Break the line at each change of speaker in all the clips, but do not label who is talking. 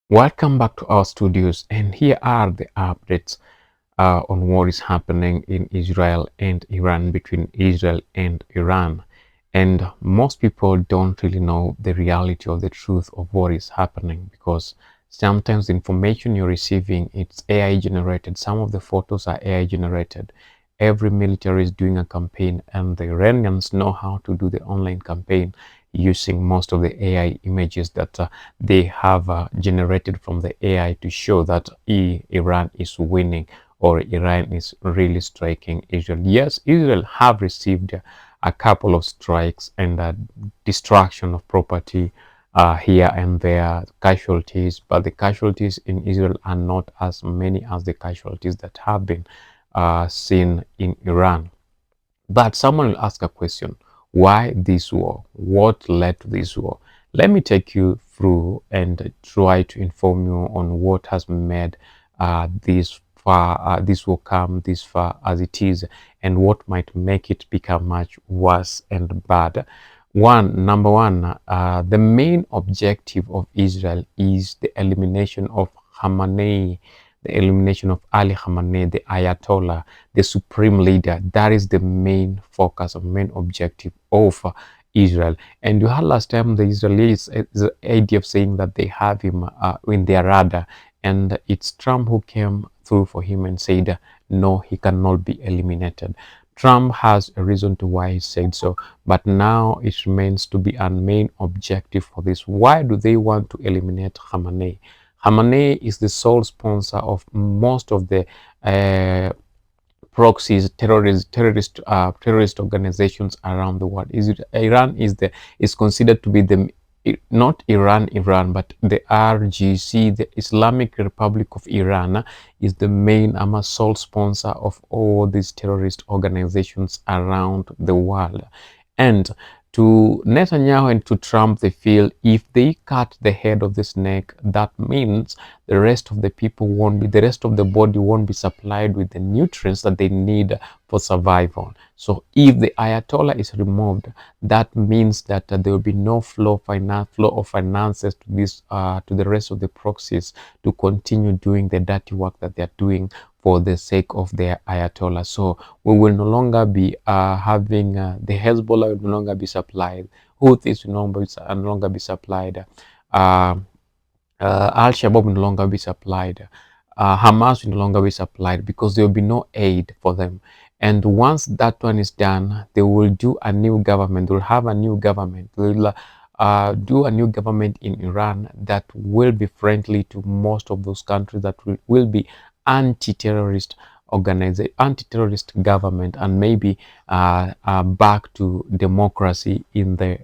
Welcome back to our studios, and here are the updates on what is happening in Israel and Iran, between Israel and Iran. And most people don't really know the reality or the truth of what is happening, because sometimes the information you're receiving, it's AI generated. Some of the photos are AI generated. Every military is doing a campaign, and the Iranians know how to do the online campaign using most of the AI images that they have generated from the AI to show that Iran is winning, or Iran is really striking Israel. Yes, Israel have received a couple of strikes and destruction of property here and there, casualties, but the casualties in Israel are not as many as the casualties that have been seen in Iran. But someone will ask a question: why this war? What led to this war? Let me take you through and try to inform you on what has made this war come this far as it is, and what might make it become much worse and bad. Number one, the main objective of Israel is the elimination of Khamenei, the elimination of Ali Khamenei, the Ayatollah, the supreme leader. That is the main focus, or main objective of Israel. And you had last time the Israelis, the idea of saying that they have him in their radar, and it's Trump who came through for him and said, no, he cannot be eliminated. Trump has a reason to why he said so, but now it remains to be a main objective for this. Why do they want to eliminate Khamenei? Khamenei is the sole sponsor of most of the proxies, terrorist organizations around the world. Iran is considered to be the, not Iran, but the RGC, the Islamic Republic of Iran, is the main sole sponsor of all these terrorist organizations around the world. And to Netanyahu and to Trump, they feel if they cut the head of the snake, that means the rest of the people won't be, the rest of the body won't be supplied with the nutrients that they need for survival. So if the Ayatollah is removed, that means that there will be no flow of finances to this to the rest of the proxies to continue doing the dirty work that they're doing for the sake of their Ayatollah. So we will no longer be having the Hezbollah will no longer be supplied, Houthis will no longer be supplied, Al-Shabaab will no longer be supplied, Hamas will no longer be supplied, because there will be no aid for them. And once that one is done, they will do a new government. They will have a new government. They will do a new government in Iran that will be friendly to most of those countries, that will be anti-terrorist anti-terrorist government, and maybe back to democracy in the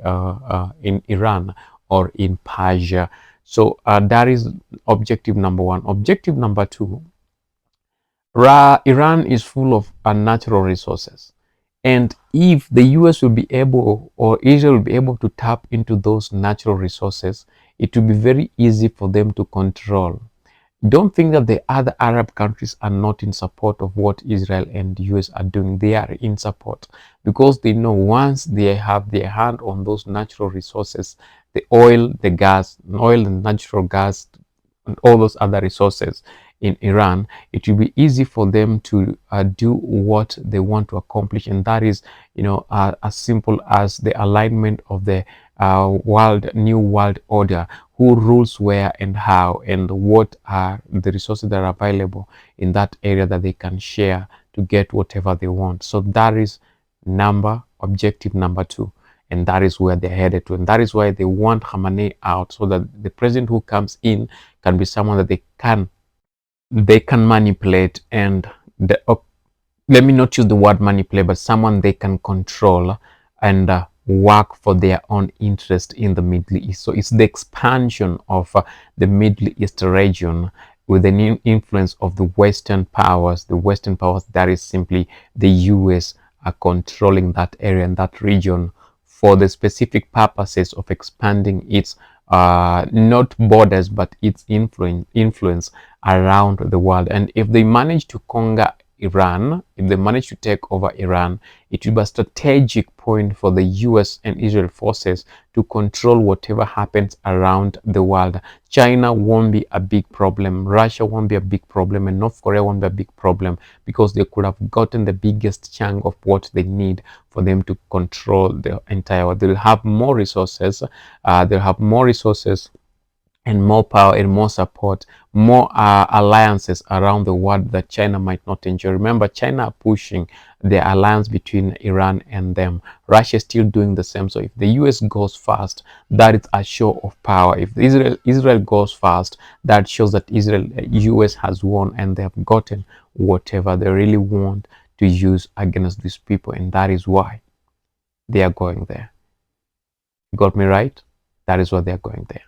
in Iran or in Persia. So that is objective number one. Objective number two, Iran is full of natural resources. And if the US will be able, or Israel will be able to tap into those natural resources, it will be very easy for them to control. Don't think that the other Arab countries are not in support of what Israel and the US are doing. They are in support, because they know once they have their hand on those natural resources, the oil, the gas, oil and natural gas, and all those other resources in Iran, it will be easy for them to do what they want to accomplish, and that is, as simple as the alignment of the new world order, who rules where and how, and what are the resources that are available in that area that they can share to get whatever they want. So that is objective number two, and that is where they're headed to, and that is why they want Khamenei out, so that the president who comes in can be someone that they can manipulate, and let me not use the word manipulate, but someone they can control and work for their own interest in the Middle East. So it's the expansion of the Middle East region with the new influence of the Western powers. The Western powers, that is simply the US, are controlling that area and that region for the specific purposes of expanding its not borders, but its influence around the world. And if they manage to conquer Iran, if they manage to take over Iran, it will be a strategic point for the US and Israel forces to control whatever happens around the world. China won't be a big problem, Russia won't be a big problem, and North Korea won't be a big problem, because they could have gotten the biggest chunk of what they need for them to control the entire world. They'll have more resources, and more power and more support, more alliances around the world that China might not enjoy. Remember, China are pushing the alliance between Iran and them. Russia is still doing the same. So if the US goes fast, that is a show of power. If Israel goes fast, that shows that US has won, and they have gotten whatever they really want to use against these people, and that is why they are going there. You got me right? That is why they are going there.